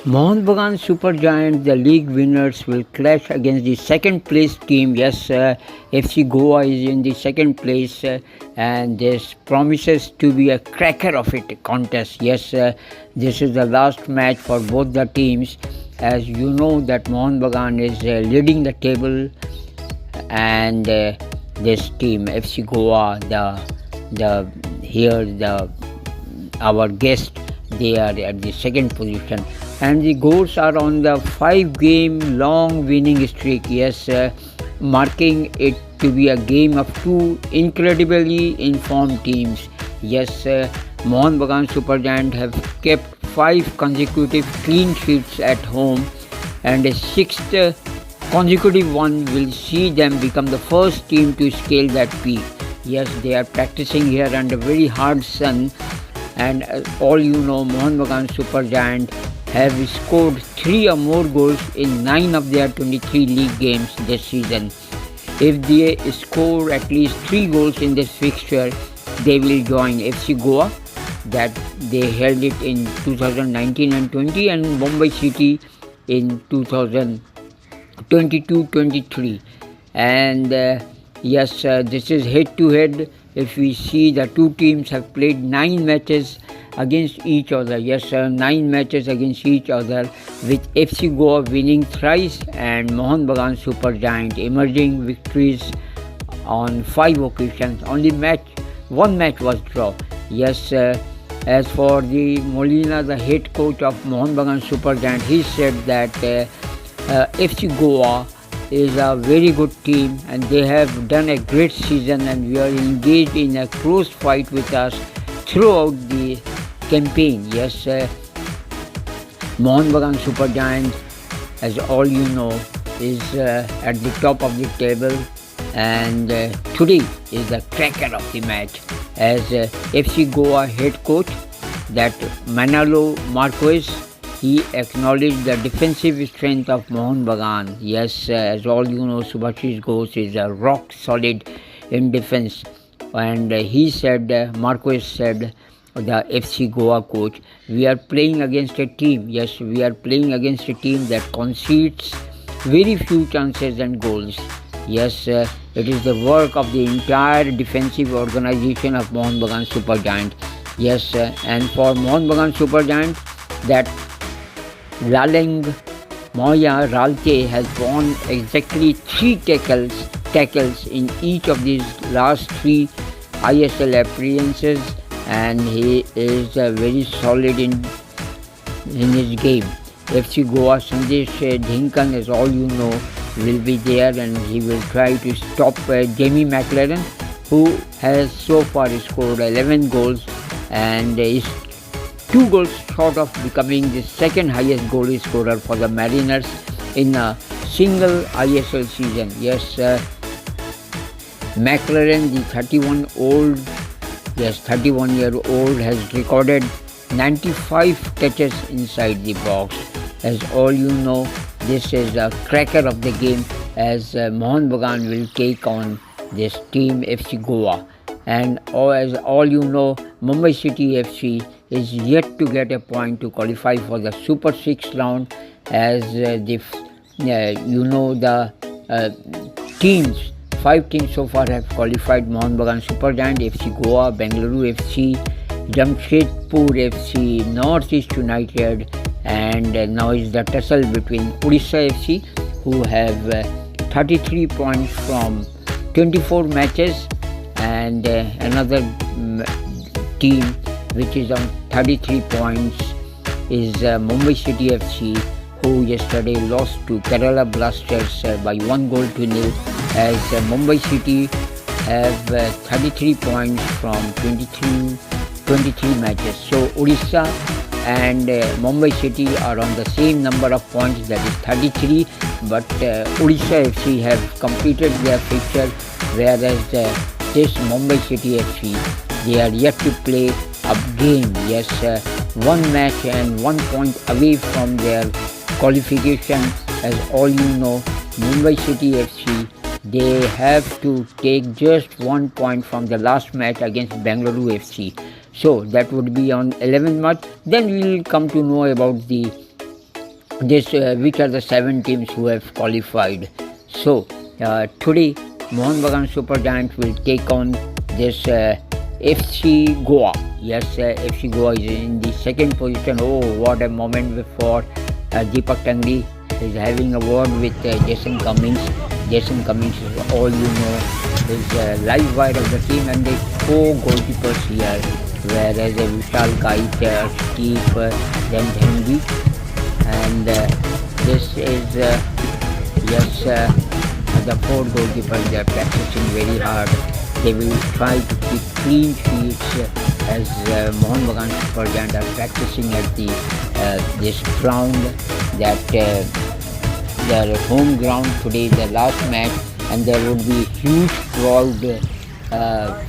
Mohun Bagan Super Giants, the league winners, will clash against the second place team. Yes, FC Goa is in the second place, and this promises to be a cracker of it contest. Yes, this is the last match for both the teams. As you know, that Mohun Bagan is leading the table, and this team FC Goa, the here the our guest, they are at the second position, and the goals are on the 5-game long winning streak. Yes, marking it to be a game of two incredibly informed teams. Yes, Mohun Bagan Supergiant have kept 5 consecutive clean sheets at home, and a sixth consecutive one will see them become the first team to scale that peak. Yes, they are practicing here under very hard sun, and all you know, Mohun Bagan Supergiant have scored 3 or more goals in 9 of their 23 league games this season. If they score at least 3 goals in this fixture, they will join FC Goa, that they held it in 2019 and 20, and Mumbai City in 2022-23. And yes, this is head-to-head. If we see, the two teams have played 9 matches against each other. Yes, 9 matches against each other, with FC Goa winning thrice and Mohun Bagan Supergiant emerging victories on 5 occasions. Only one match was draw. Yes, as for the Molina, the head coach of Mohun Bagan Supergiant, he said that FC Goa is a very good team, and they have done a great season, and we are engaged in a close fight with us throughout the campaign. Yes, Mohun Bagan Supergiant, as all you know, is at the top of the table, and today is the cracker of the match, as FC Goa head coach, that Manolo Marquez, he acknowledged the defensive strength of Mohun Bagan. Yes, as all you know, Subhashish Ghosh is a rock solid in defense, and he said, Marquez said, the FC Goa coach, we are playing against a team. Yes, we are playing against a team that concedes very few chances and goals. Yes, it is the work of the entire defensive organization of Mohun Bagan Supergiant. Yes, and for Mohun Bagan Supergiant, that Laleng Moya Ralte has won exactly 3 tackles in each of these last 3 ISL appearances, and he is very solid in his game. FC Goa Sandesh Dhinkan, as all you know, will be there, and he will try to stop Jamie McLaren, who has so far scored 11 goals and is 2 goals short of becoming the second highest goal scorer for the Mariners in a single ISL season. Yes, McLaren, the 31-year-old, has recorded 95 touches inside the box. As all you know, this is a cracker of the game, as Mohun Bagan will take on this team FC Goa. And as all you know, Mumbai City FC is yet to get a point to qualify for the Super 6 round, as the teams, 5 teams so far have qualified: Mohun Bagan Supergiant, FC Goa, Bengaluru FC, Jamshedpur FC, North East United, and now is the tussle between Odisha FC, who have 33 points from 24 matches, and another team which is on 33 points is Mumbai City FC, who yesterday lost to Kerala Blasters by 1-0, as Mumbai City have 33 points from 23 matches. So Odisha and Mumbai City are on the same number of points, that is 33, but Odisha FC have completed their fixture, whereas this Mumbai City FC, they are yet to play a game. Yes, 1 match and 1 point away from their qualification. As all you know, Mumbai City FC, they have to take just 1 point from the last match against Bengaluru FC. So that would be on 11th March. Then we will come to know about the which are the 7 teams who have qualified. So today Mohun Bagan Supergiants will take on this FC Goa. Yes, FC Goa is in the second position. Oh, what a moment for Deepak Tangri is having a word with Jason Cummings. Jason Cummings is all you know, is live wire of the team, and there's 4 goalkeepers here, whereas Vishal Kait, Steve, then Henry, and this is the 4 goalkeepers. They are practicing very hard. They will try to keep clean sheets as Mohun Bagan Supergiants are practicing at the this ground, that their home ground. Today the last match, and there would be huge crowd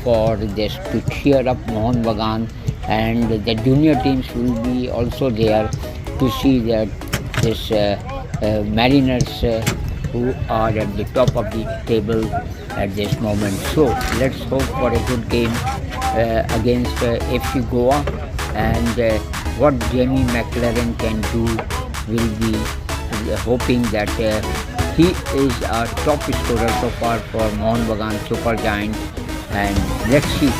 for this to cheer up Mohun Bagan, and the junior teams will be also there to see that this Mariners who are at the top of the table at this moment. So let's hope for a good game against FC Goa, and what Jamie McLaren can do, will be hoping that he is our top scorer so far for Mohun Bagan Supergiants, and let's see